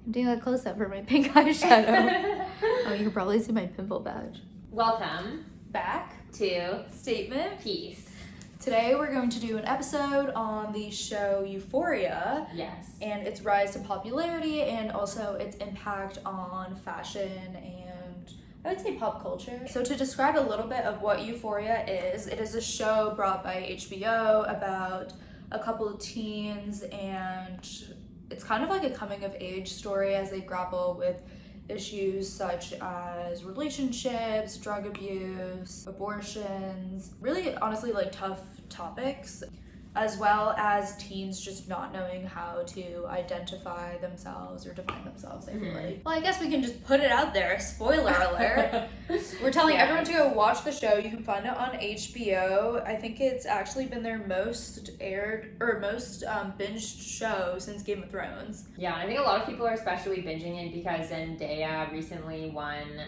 I'm doing a close-up for my pink eyeshadow. Oh, you can probably see my pimple badge. Welcome Back to Statement. Peace. Today we're going to do an episode on the show Euphoria. Yes. And its rise to popularity and also its impact on fashion and I would say pop culture. So to describe a little bit of what Euphoria is, it is a show brought by HBO about a couple of teens, and it's kind of like a coming of age story as they grapple with issues such as relationships, drug abuse, abortions, really honestly like tough topics, as well as teens just not knowing how to identify themselves or define themselves, I feel like. Well, I guess we can just put it out there, spoiler alert. We're telling everyone to go watch the show. You can find it on HBO. I think it's actually been their most binged show since Game of Thrones. Yeah, and I think a lot of people are especially binging it because Zendaya recently won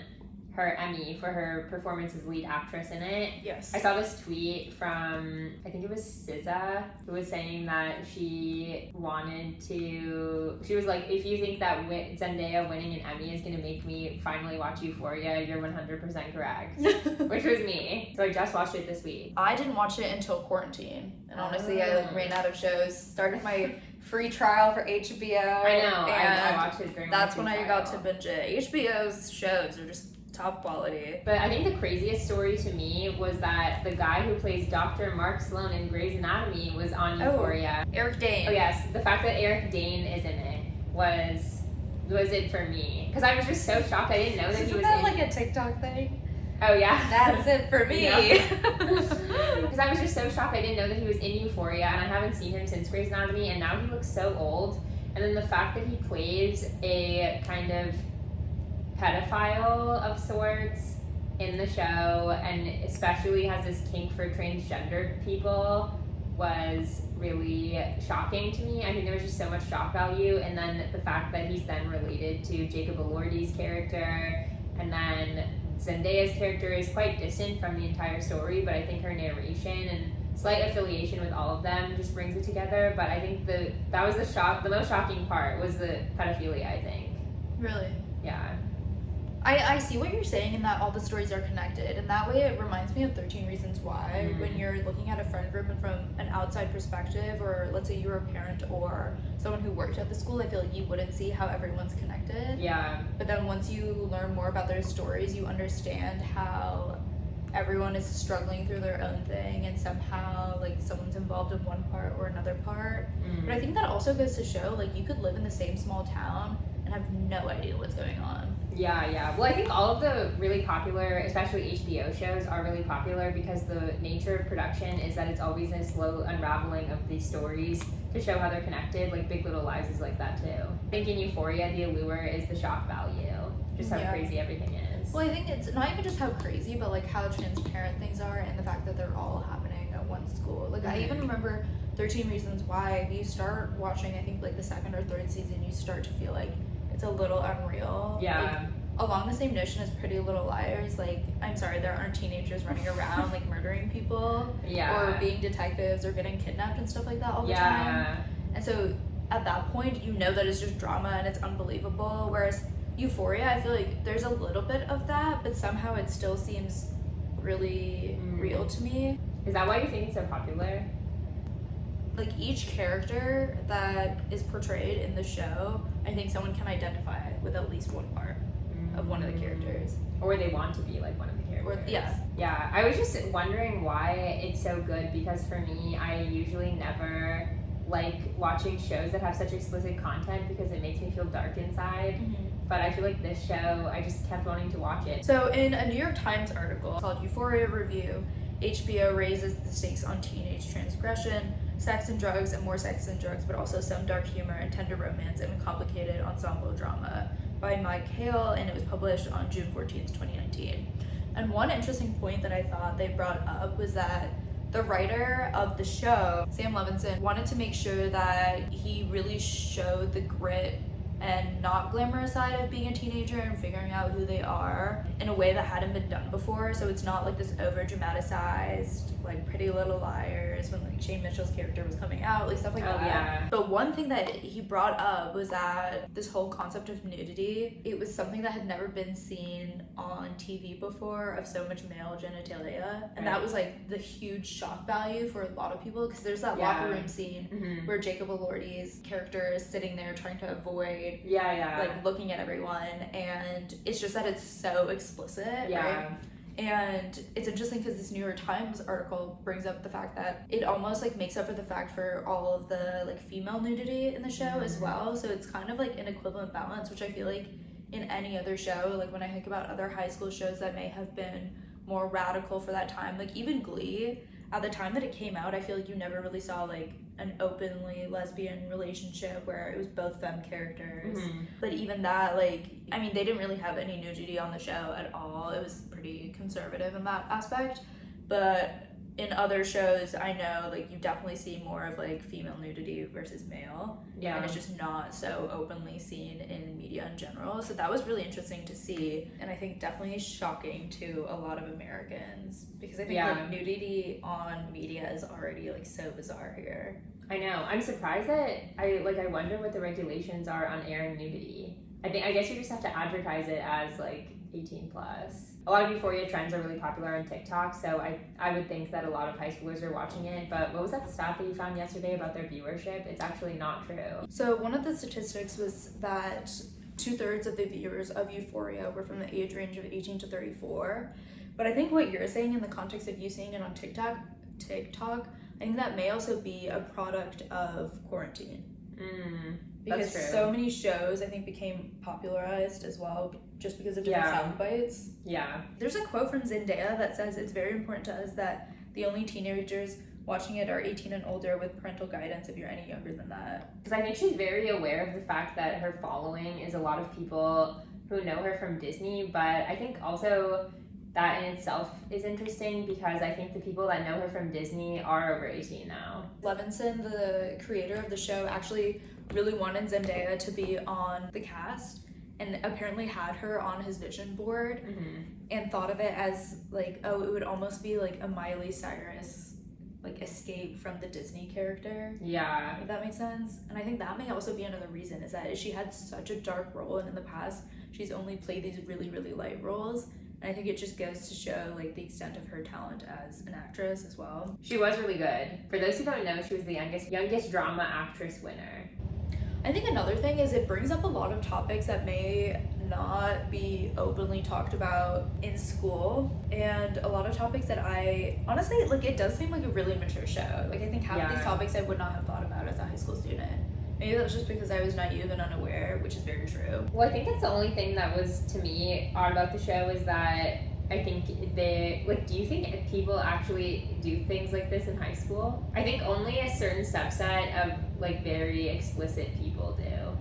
her Emmy for her performance as lead actress in it. Yes. I saw this tweet from, I think it was SZA, who was saying that she was like, if you think that Zendaya winning an Emmy is going to make me finally watch Euphoria, you're 100% correct. Which was me. So I just watched it this week. I didn't watch it until quarantine. And honestly, I ran out of shows, started my free trial for HBO. I know, I watched it during that's my when free I trial. got to binge it. HBO's shows are just top quality. But I think the craziest story to me was that the guy who plays Dr. Mark Sloan in Grey's Anatomy was on Euphoria. Eric Dane. Oh yes, the fact that Eric Dane is in it was it for me. Because I was just so shocked. I didn't know that he was that in like a TikTok thing? Oh yeah. That's it for me. Because I was just so shocked. I didn't know that he was in Euphoria, and I haven't seen him since Grey's Anatomy, and now he looks so old. And then the fact that he plays a kind of pedophile of sorts in the show, and especially has this kink for transgendered people, was really shocking to me. I think there was just so much shock value, and then the fact that he's then related to Jacob Elordi's character, and then Zendaya's character is quite distant from the entire story, but I think her narration and slight affiliation with all of them just brings it together. But I think that was the most shocking part was the pedophilia, I think. Really? Yeah. I see what you're saying in that all the stories are connected, and that way it reminds me of 13 Reasons Why. When you're looking at a friend group and from an outside perspective, or let's say you're a parent or someone who worked at the school, I feel like you wouldn't see how everyone's connected. Yeah. But then once you learn more about their stories, you understand how everyone is struggling through their own thing, and somehow like someone's involved in one part or another part. But I think that also goes to show like you could live in the same small town and have no idea what's going on. Yeah. Well, I think all of the really popular, especially HBO shows, are really popular because the nature of production is that it's always a slow unraveling of these stories to show how they're connected. Like Big Little Lies is like that too. I think in Euphoria, the allure is the shock value, just how crazy everything is. Well, I think it's not even just how crazy, but like how transparent things are, and the fact that they're all happening at one school. Like I even remember 13 Reasons Why. If you start watching, I think like the second or third season, you start to feel like it's a little unreal. Yeah. Like, along the same notion as Pretty Little Liars, like, I'm sorry, there aren't teenagers running around, like, murdering people. Yeah. Or being detectives or getting kidnapped and stuff like that all the time. And so, at that point, you know that it's just drama and it's unbelievable. Whereas Euphoria, I feel like there's a little bit of that, but somehow it still seems really real to me. Is that why you think it's so popular? Like, each character that is portrayed in the show, I think someone can identify with at least one part of one of the characters. Or they want to be like one of the characters. Yeah, I was just wondering why it's so good, because for me, I usually never like watching shows that have such explicit content because it makes me feel dark inside. But I feel like this show, I just kept wanting to watch it. So in a New York Times article called Euphoria Review, HBO raises the stakes on teenage transgression, sex and drugs, and more sex and drugs, but also some dark humor and tender romance and a complicated ensemble drama by Mike Hale, and it was published on June 14th, 2019. And one interesting point that I thought they brought up was that the writer of the show, Sam Levinson, wanted to make sure that he really showed the grit and not not glamorous side of being a teenager and figuring out who they are in a way that hadn't been done before. So it's not like this over dramatized, like Pretty Little Liars when like Shane Mitchell's character was coming out, like stuff like that. Yeah. But one thing that he brought up was that this whole concept of nudity, it was something that had never been seen on TV before, of so much male genitalia. And that was like the huge shock value for a lot of people, because there's that locker room scene where Jacob Elordi's character is sitting there trying to avoid like looking at everyone, and it's just that it's so explicit, right? And it's interesting because this New York Times article brings up the fact that it almost like makes up for the fact for all of the like female nudity in the show as well. So it's kind of like an equivalent balance, which I feel like in any other show, like when I think about other high school shows that may have been more radical for that time, like even Glee, at the time that it came out, I feel like you never really saw like an openly lesbian relationship where it was both femme characters. But even that, like, I mean, they didn't really have any nudity on the show at all. It was pretty conservative in that aspect. But in other shows, I know like you definitely see more of like female nudity versus male. And it's just not so openly seen in media in general. So that was really interesting to see, and I think definitely shocking to a lot of Americans, because I think like nudity on media is already like so bizarre here. I know. I'm surprised that I wonder what the regulations are on airing nudity. I guess you just have to advertise it as like 18 plus. A lot of Euphoria trends are really popular on TikTok, so I would think that a lot of high schoolers are watching it. But what was that stat that you found yesterday about their viewership? It's actually not true. So one of the statistics was that 2/3 of the viewers of Euphoria were from the age range of 18 to 34. But I think what you're saying in the context of you seeing it on TikTok, I think that may also be a product of quarantine. Because so many shows, I think, became popularized as well just because of different sound bites. There's a quote from Zendaya that says, "It's very important to us that the only teenagers watching it are 18 and older with parental guidance if you're any younger than that." Because I think she's very aware of the fact that her following is a lot of people who know her from Disney, but I think also that in itself is interesting because I think the people that know her from Disney are over 18 now. Levinson, the creator of the show, actually really wanted Zendaya to be on the cast, and apparently had her on his vision board and thought of it as like, oh, it would almost be like a Miley Cyrus like escape from the Disney character. If that makes sense. And I think that may also be another reason, is that she had such a dark role, and in the past she's only played these really, really light roles. And I think it just goes to show like the extent of her talent as an actress as well. She was really good. For those who don't know, she was the youngest drama actress winner. I think another thing is it brings up a lot of topics that may not be openly talked about in school, and a lot of topics that I honestly, like, it does seem like a really mature show. Like, I think half of these topics I would not have thought about as a high school student. Maybe that's just because I was naive and unaware, which is very true. Well, I think that's the only thing that was, to me, odd about the show is that I think do you think people actually do things like this in high school? I think only a certain subset of, like, very explicit people do.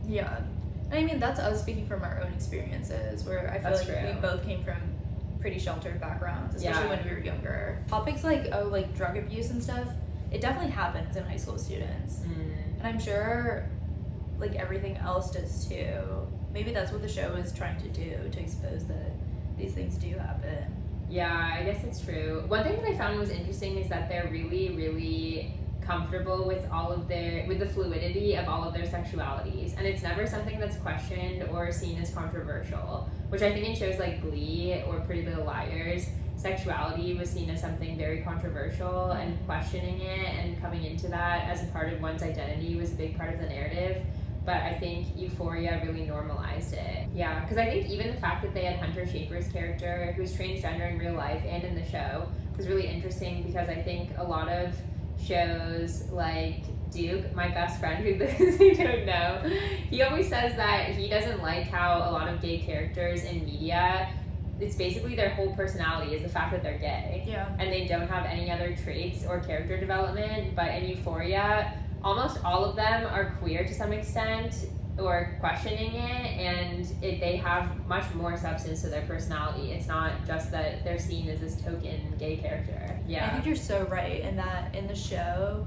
Yeah. I mean, that's us speaking from our own experiences, where I feel like we both came from pretty sheltered backgrounds, especially when we were younger. Topics like, drug abuse and stuff, it definitely happens in high school students. And I'm sure, like, everything else does too. Maybe that's what the show is trying to do, to expose that these things do happen. Yeah, I guess it's true. One thing that I found was interesting is that they're really, really comfortable with with the fluidity of all of their sexualities, and it's never something that's questioned or seen as controversial, which I think in shows like Glee or Pretty Little Liars, sexuality was seen as something very controversial, and questioning it and coming into that as a part of one's identity was a big part of the narrative. But I think Euphoria really normalized it. Yeah, because I think even the fact that they had Hunter Schafer's character, who's transgender in real life and in the show, was really interesting, because I think a lot of shows like Duke, my best friend, who don't know, he always says that he doesn't like how a lot of gay characters in media, it's basically their whole personality is the fact that they're gay. And they don't have any other traits or character development. But in Euphoria, almost all of them are queer to some extent or questioning it, and they have much more substance to their personality. It's not just that they're seen as this token gay character. I think you're so right in that in the show,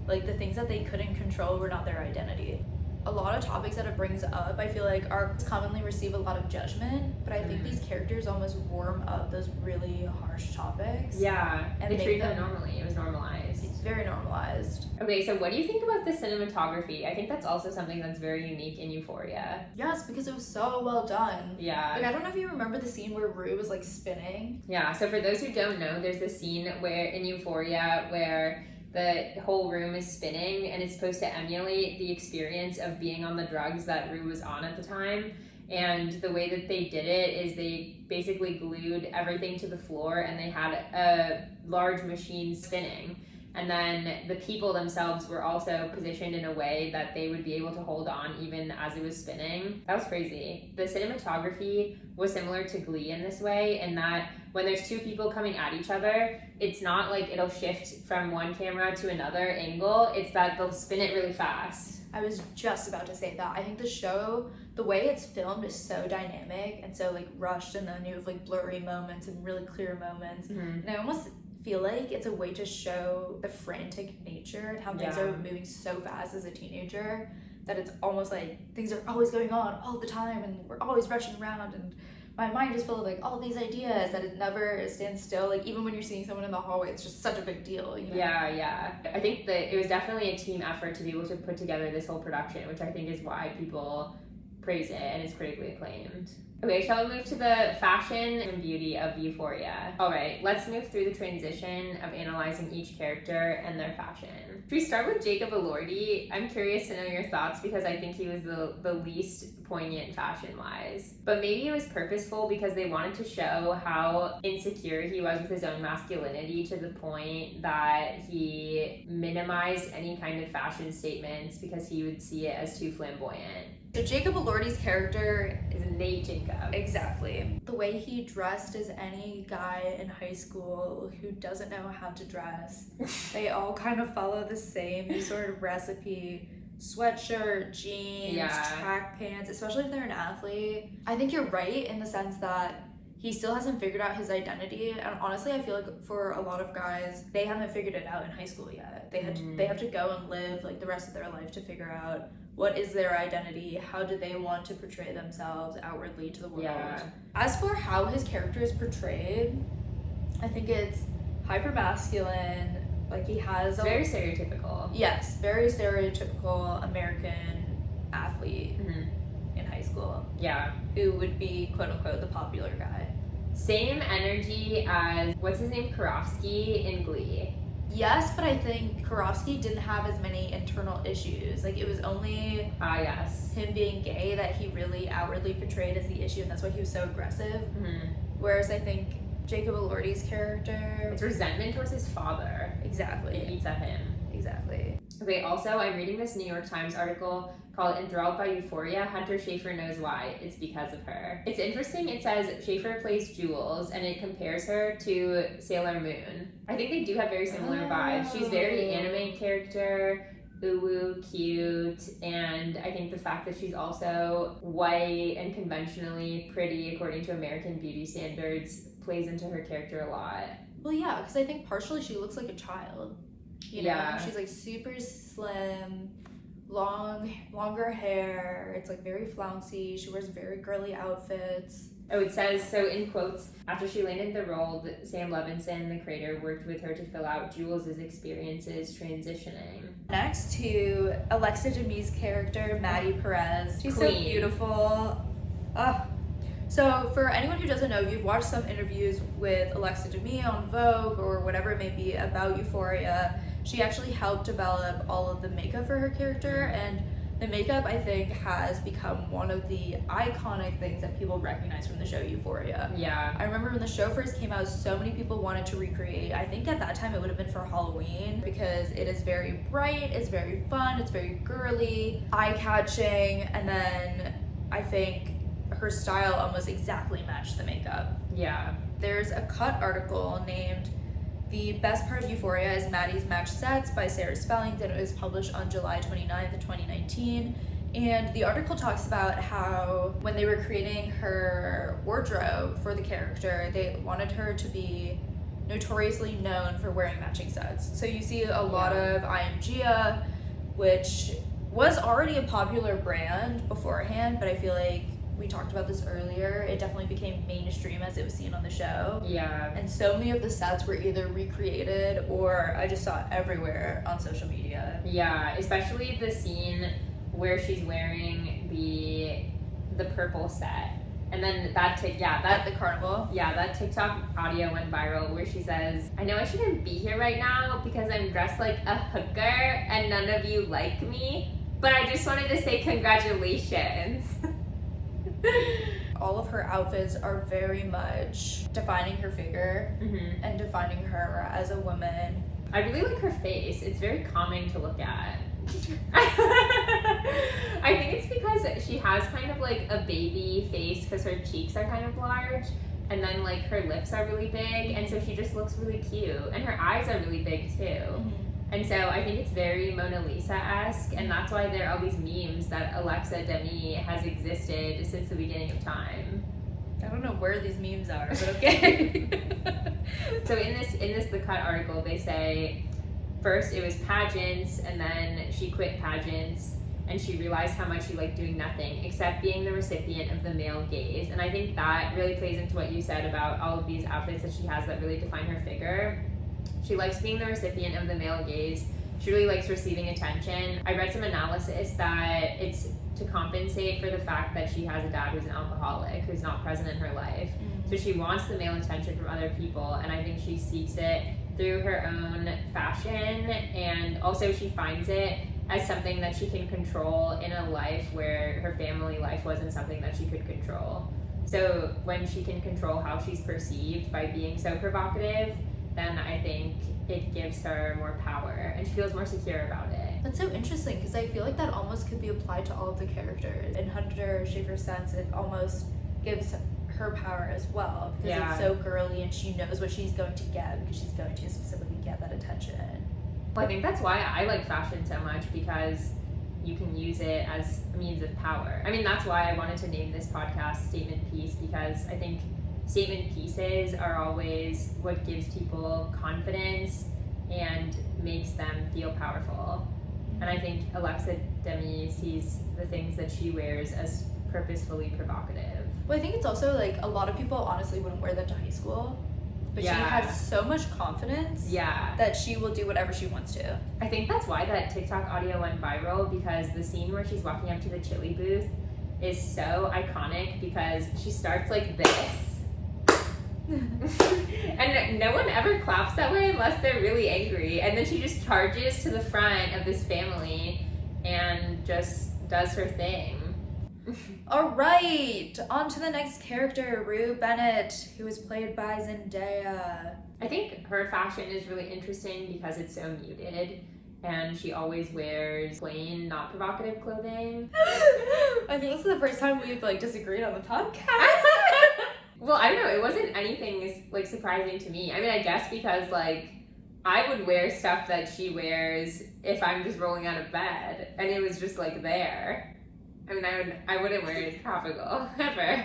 like, the things that they couldn't control were not their identity. a lot of topics that it brings up, I feel like are commonly receive a lot of judgment, but I think these characters almost warm up those really harsh topics. Yeah, and they make treat them them normally. It was normalized. It's very normalized. Okay, so what do you think about the cinematography? I think that's also something that's very unique in Euphoria. Yes, because it was so well done. Yeah. Like, I don't know if you remember the scene where Rue was like spinning. Yeah, so for those who don't know, there's this scene where in Euphoria where the whole room is spinning and it's supposed to emulate the experience of being on the drugs that Rue was on at the time. And the way that they did it is they basically glued everything to the floor and they had a large machine spinning. And then the people themselves were also positioned in a way that they would be able to hold on even as it was spinning. That was crazy. The cinematography was similar to Glee in this way, in that when there's two people coming at each other, it's not like it'll shift from one camera to another angle. It's that they'll spin it really fast. I was just about to say that. I think the show, the way it's filmed is so dynamic and so like rushed, and then you have like blurry moments and really clear moments. And I almost feel like it's a way to show the frantic nature and how things are moving so fast as a teenager that it's almost like things are always going on all the time and we're always rushing around, and my mind is full of like all these ideas that it never stands still. Like even when you're seeing someone in the hallway, it's just such a big deal, you know? Yeah. I think that it was definitely a team effort to be able to put together this whole production, which I think is why people praise it and it's critically acclaimed. Okay, shall we move to the fashion and beauty of Euphoria? All right, let's move through the transition of analyzing each character and their fashion. Should we start with Jacob Elordi? I'm curious to know your thoughts because I think he was the least poignant fashion-wise. But maybe it was purposeful because they wanted to show how insecure he was with his own masculinity to the point that he minimized any kind of fashion statements because he would see it as too flamboyant. So Jacob Elordi's character Is Nate Jacob. Exactly. The way he dressed is any guy in high school who doesn't know how to dress. They all kind of follow the same sort of recipe. Sweatshirt, jeans, track pants, especially if they're an athlete. I think you're right in the sense that he still hasn't figured out his identity, and honestly I feel like for a lot of guys, they haven't figured it out in high school yet. They have to go and live like the rest of their life to figure out what is their identity, how do they want to portray themselves outwardly to the world. As for how his character is portrayed, I think it's hyper masculine. Like he has it's very stereotypical. Yes, very stereotypical American athlete in high school. Yeah. Who would be quote unquote the popular guy. Same energy as what's his name, Karofsky in Glee. Yes, but I think Karofsky didn't have as many internal issues. Like it was only him being gay that he really outwardly portrayed as the issue, and that's why he was so aggressive. Whereas I think Jacob Elordi's character, it's resentment towards his father. Exactly. It eats at him. Exactly. Okay, also I'm reading this New York Times article called Enthralled by Euphoria, Hunter Schafer Knows Why. It's because of her. It's interesting. It says Schafer plays Jules and it compares her to Sailor Moon. I think they do have very similar vibes. She's very anime character, uwu, cute, and I think the fact that she's also white and conventionally pretty according to American beauty standards plays into her character a lot. Well, yeah, because I think partially she looks like a child. You know, she's like super slim, longer hair. It's like very flouncy. She wears very girly outfits. Oh, it says, so in quotes, after she landed the role, Sam Levinson, the creator, worked with her to fill out Jules' experiences transitioning. Next to Alexa Demi's character, Maddie Perez. She's Queen. So beautiful. So for anyone who doesn't know, you've watched some interviews with Alexa Demi on Vogue or whatever it may be about Euphoria. She actually helped develop all of the makeup for her character, and the makeup, I think, has become one of the iconic things that people recognize from the show Euphoria. Yeah. I remember when the show first came out, so many people wanted to recreate. I think at that time it would have been for Halloween because it is very bright, it's very fun, it's very girly, eye-catching, and then I think her style almost exactly matched the makeup. Yeah. There's a Cut article named The Best Part of Euphoria is Maddie's Matched Sets by Sarah Spellington. It was published on July 29th of 2019. And the article talks about how when they were creating her wardrobe for the character, they wanted her to be notoriously known for wearing matching sets. So you see a lot of I Am Gia, which was already a popular brand beforehand, but I feel like we talked about this earlier, it definitely became mainstream as it was seen on the show. Yeah. And so many of the sets were either recreated or I just saw it everywhere on social media. Yeah, especially the scene where she's wearing the purple set. And then At the carnival. Yeah, that TikTok audio went viral where she says, I know I shouldn't be here right now because I'm dressed like a hooker and none of you like me, but I just wanted to say congratulations. All of her outfits are very much defining her figure and defining her as a woman. I really like her face. It's very calming to look at. I think it's because she has kind of like a baby face because her cheeks are kind of large and then like her lips are really big, and so she just looks really cute, and her eyes are really big too. And so I think it's very Mona Lisa-esque, and that's why there are all these memes that Alexa Demi has existed since the beginning of time. I don't know where these memes are, but okay. So in this The Cut article, they say first it was pageants, and then she quit pageants, and she realized how much she liked doing nothing except being the recipient of the male gaze. And I think that really plays into what you said about all of these outfits that she has that really define her figure. She likes being the recipient of the male gaze. She really likes receiving attention. I read some analysis that it's to compensate for the fact that she has a dad who's an alcoholic, who's not present in her life. So she wants the male attention from other people, and I think she seeks it through her own fashion, and also she finds it as something that she can control in a life where her family life wasn't something that she could control. So when she can control how she's perceived by being so provocative, then I think it gives her more power and she feels more secure about it. That's so interesting because I feel like that almost could be applied to all of the characters. In Hunter Schafer's sense, it almost gives her power as well because it's so girly and she knows what she's going to get because she's going to specifically get that attention. Well, I think that's why I like fashion so much, because you can use it as a means of power. I mean, that's why I wanted to name this podcast Statement Piece, because I think statement pieces are always what gives people confidence and makes them feel powerful. And I think Alexa Demi sees the things that she wears as purposefully provocative. Well, I think it's also like a lot of people honestly wouldn't wear that to high school, but she has so much confidence that she will do whatever she wants to. I think that's why that TikTok audio went viral, because the scene where she's walking up to the chili booth is so iconic because she starts like this. And no one ever claps that way unless they're really angry, and then she just charges to the front of this family and just does her thing. All right, on to the next character, Rue Bennett, who is played by Zendaya. I think her fashion is really interesting because it's so muted, and she always wears plain, not provocative clothing. I think this is the first time we've like disagreed on the podcast. Well, I don't know, it wasn't anything like surprising to me. I mean, I guess because like I would wear stuff that she wears if I'm just rolling out of bed, and it was just like there. I mean, I wouldn't wear it tropical ever.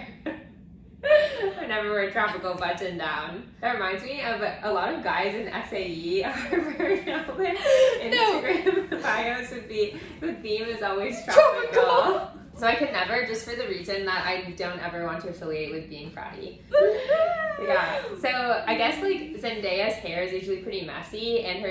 I never wear tropical button down. That reminds me of a lot of guys in SAE are very Instagram bios would be the theme is always tropical. So I could never, just for the reason that I don't ever want to affiliate with being fratty. Yeah. So I guess like Zendaya's hair is usually pretty messy, and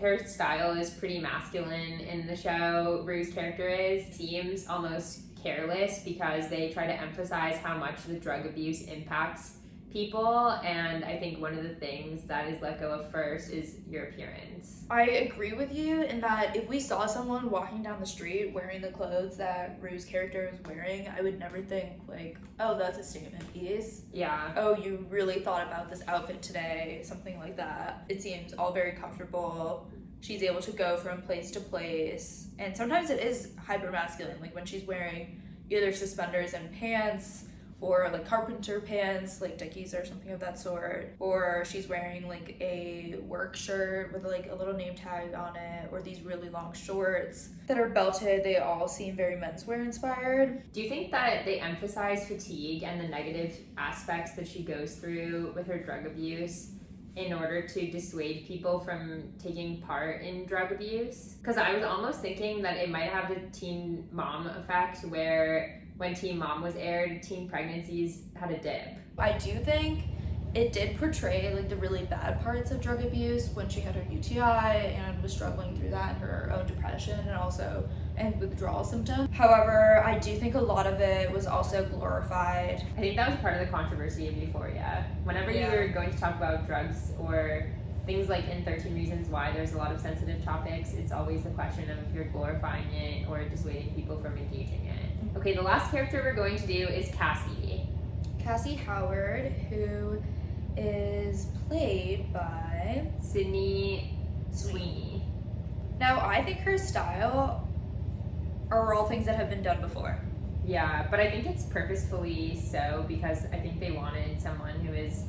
her style is pretty masculine in the show. Rue's character seems almost careless because they try to emphasize how much the drug abuse impacts people, and I think one of the things that is let go of first is your appearance. I agree with you in that if we saw someone walking down the street wearing the clothes that Rue's character is wearing, I would never think like, oh, that's a statement piece. Yeah. Oh, you really thought about this outfit today, something like that. It seems all very comfortable. She's able to go from place to place, and sometimes it is hyper masculine, like when she's wearing either suspenders and pants or like carpenter pants, like Dickies or something of that sort, or she's wearing like a work shirt with like a little name tag on it, or these really long shorts that are belted. They all seem very menswear inspired. Do you think that they emphasize fatigue and the negative aspects that she goes through with her drug abuse in order to dissuade people from taking part in drug abuse. Because I was almost thinking that it might have the Teen Mom effect, where when Teen Mom was aired, teen pregnancies had a dip. I do think it did portray like the really bad parts of drug abuse when she had her UTI and was struggling through that and her own depression and withdrawal symptoms. However, I do think a lot of it was also glorified. I think that was part of the controversy of Euphoria. Whenever you're going to talk about drugs or things like in 13 Reasons Why, there's a lot of sensitive topics. It's always the question of if you're glorifying it or dissuading people from engaging it. Okay, the last character we're going to do is Cassie. Cassie Howard, who is played by Sydney Sweeney. Now, I think her style are all things that have been done before. Yeah, but I think it's purposefully so because I think they wanted someone who is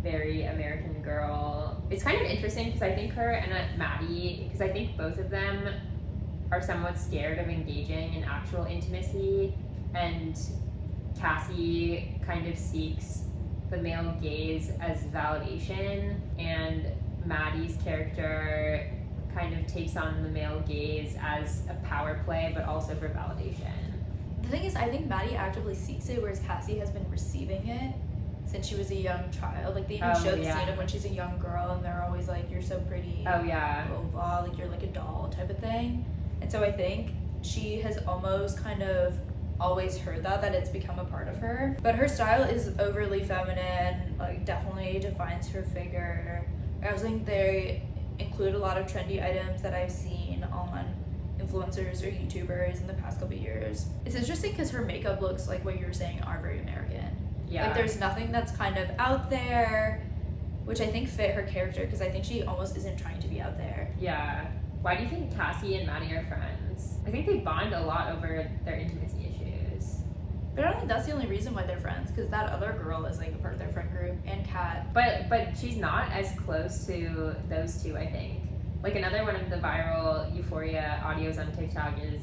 very American Girl. It's kind of interesting because I think her and Maddie, because I think both of them are somewhat scared of engaging in actual intimacy, and Cassie kind of seeks the male gaze as validation, and Maddie's character kind of takes on the male gaze as a power play, but also for validation. The thing is, I think Maddie actively seeks it, whereas Cassie has been receiving it since she was a young child. Like, they even show the scene of when she's a young girl, and they're always like, you're so pretty. Oh, yeah. Blah, blah, blah, like, you're like a doll type of thing. And so I think she has almost kind of always heard that it's become a part of her. But her style is overly feminine, like, definitely defines her figure. I also think they include a lot of trendy items that I've seen on influencers or YouTubers in the past couple of years. It's interesting because her makeup looks like what you're saying are very American. Yeah. Like, there's nothing that's kind of out there, which I think fit her character because I think she almost isn't trying to be out there. Yeah. Why do you think Cassie and Maddie are friends? I think they bond a lot over their intimacy issues. But I don't think that's the only reason why they're friends, because that other girl is like a part of their friend group, and Kat. But she's not as close to those two, I think. Like, another one of the viral Euphoria audios on TikTok is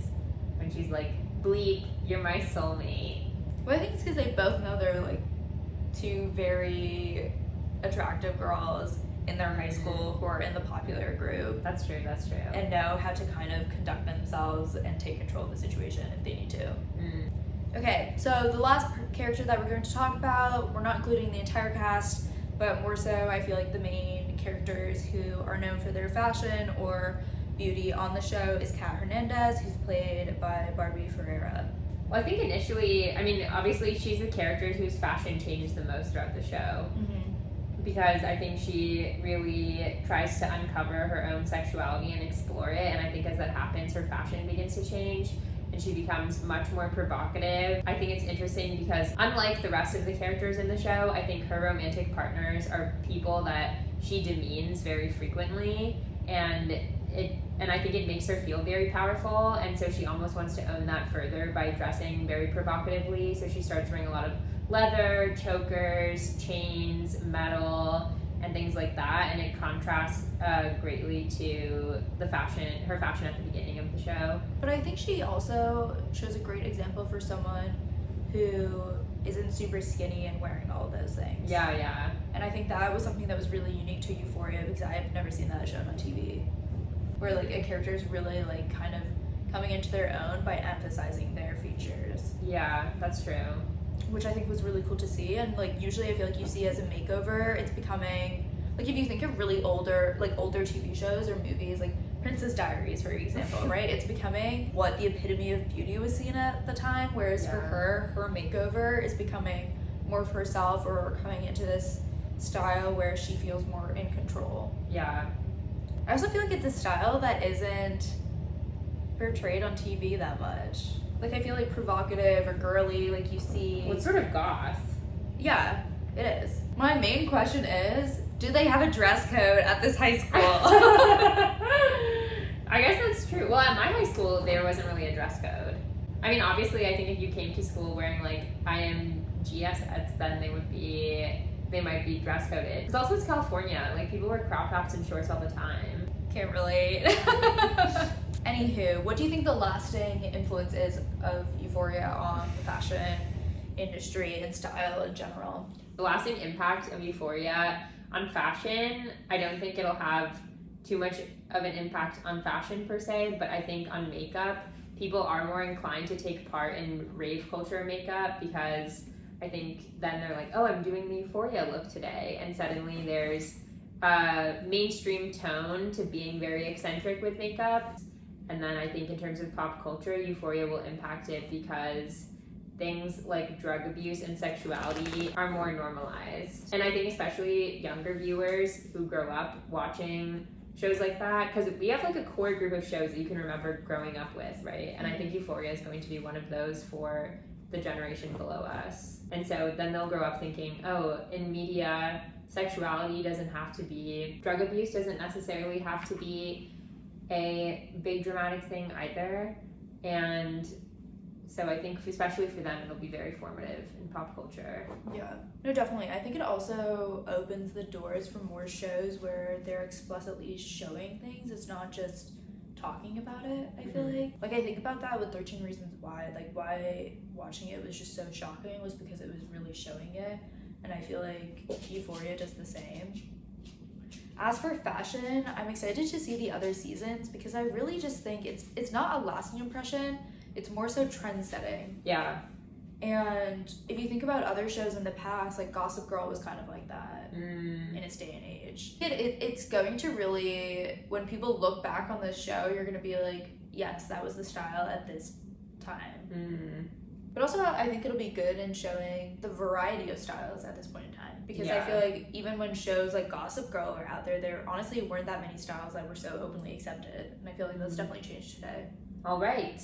when she's like, bleep, you're my soulmate. Well, I think it's because they both know they're like two very attractive girls in their high school who are in the popular group. That's true. And know how to kind of conduct themselves and take control of the situation if they need to. Mm. Okay, so the last character that we're going to talk about, we're not including the entire cast, but more so I feel like the main characters who are known for their fashion or beauty on the show is Kat Hernandez, who's played by Barbie Ferreira. Well, I think initially, I mean, obviously she's the character whose fashion changes the most throughout the show. Mm-hmm. Because I think she really tries to uncover her own sexuality and explore it, and I think as that happens, her fashion begins to change and she becomes much more provocative. I think it's interesting because unlike the rest of the characters in the show, I think her romantic partners are people that she demeans very frequently, and I think it makes her feel very powerful, and so she almost wants to own that further by dressing very provocatively. So she starts wearing a lot of leather, chokers, chains, metal, and things like that, and it contrasts greatly to her fashion at the beginning of the show. But I think she also shows a great example for someone who isn't super skinny and wearing all of those things. Yeah. And I think that was something that was really unique to Euphoria because I've never seen that shown on TV, where like a character is really like kind of coming into their own by emphasizing their features. Yeah, that's true. Which I think was really cool to see, and like usually I feel like you see as a makeover, it's becoming like, if you think of really older TV shows or movies, like Princess Diaries, for example, right? It's becoming what the epitome of beauty was seen at the time, whereas for her makeover is becoming more of herself, or coming into this style where she feels more in control. Yeah. I also feel like it's a style that isn't portrayed on TV that much. Like, I feel like provocative or girly, like you see. Well, it's sort of goth. Yeah, it is. My main question is, do they have a dress code at this high school? I guess that's true. Well, at my high school, there wasn't really a dress code. I mean, obviously, I think if you came to school wearing, like, IMG sets, then they might be dress coded. Because also it's California. Like, people wear crop tops and shorts all the time. Can't relate. Anywho, what do you think the lasting influence is of Euphoria on the fashion industry and style in general? The lasting impact of Euphoria, on fashion, I don't think it'll have too much of an impact on fashion per se, but I think on makeup, people are more inclined to take part in rave culture makeup because I think then they're like, oh, I'm doing the Euphoria look today, and suddenly there's a mainstream tone to being very eccentric with makeup. And then I think in terms of pop culture, Euphoria will impact it because things like drug abuse and sexuality are more normalized. And I think especially younger viewers who grow up watching shows like that, because we have like a core group of shows that you can remember growing up with, right? And I think Euphoria is going to be one of those for the generation below us. And so then they'll grow up thinking, oh, in media, sexuality doesn't have to be, drug abuse doesn't necessarily have to be a big dramatic thing either. And so I think especially for them, it'll be very formative in pop culture. Yeah, no, definitely. I think it also opens the doors for more shows where they're explicitly showing things. It's not just talking about it, I feel like I think about that with 13 Reasons Why. Like, why watching it was just so shocking was because it was really showing it, and I feel like Euphoria does the same. As for fashion, I'm excited to see the other seasons because I really just think it's not a lasting impression, it's more so trend setting. Yeah. And if you think about other shows in the past, like Gossip Girl was kind of like that in its day and age. It's going to really, when people look back on this show, you're going to be like, yes, that was the style at this time. But also, I think it'll be good in showing the variety of styles at this point in time. Because I feel like even when shows like Gossip Girl are out there, there honestly weren't that many styles that were so openly accepted. And I feel like that's definitely changed today. All right.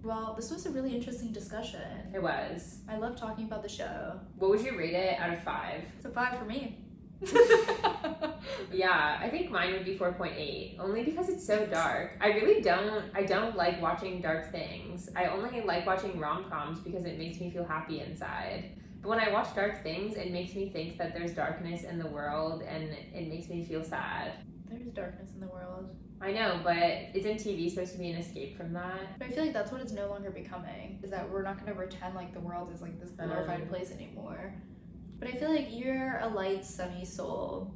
Well, this was a really interesting discussion. It was. I love talking about the show. What would you rate it out of 5? It's a 5 for me. Yeah, I think mine would be 4.8, only because it's so dark. I don't like watching dark things. I only like watching rom-coms because it makes me feel happy inside. But when I watch dark things, it makes me think that there's darkness in the world, and it makes me feel sad. There's darkness in the world. I know, but isn't TV supposed to be an escape from that? But I feel like that's what it's no longer becoming, is that we're not going to pretend like the world is like this glorified place anymore. But I feel like you're a light, sunny soul.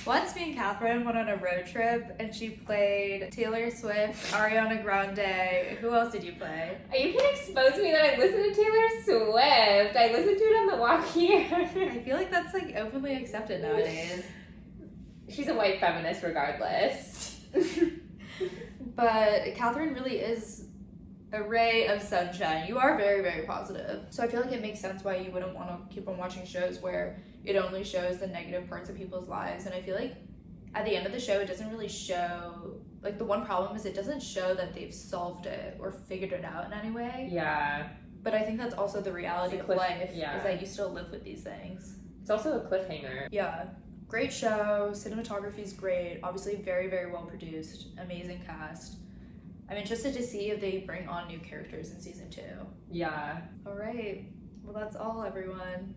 Once me and Catherine went on a road trip and she played Taylor Swift, Ariana Grande. Who else did you play? You can expose me that I listen to Taylor Swift. I listened to it on the walk here. I feel like that's like openly accepted nowadays. She's a white feminist regardless. But Catherine really is a ray of sunshine. You are very, very positive. So I feel like it makes sense why you wouldn't want to keep on watching shows where it only shows the negative parts of people's lives. And I feel like at the end of the show, it doesn't really show, like the one problem is it doesn't show that they've solved it or figured it out in any way. Yeah. But I think that's also the reality of life, is that you still live with these things. It's also a cliffhanger. Yeah. Great show. Cinematography is great. Obviously very, very well produced. Amazing cast. I'm interested to see if they bring on new characters in season 2. Yeah. All right. Well, that's all, everyone.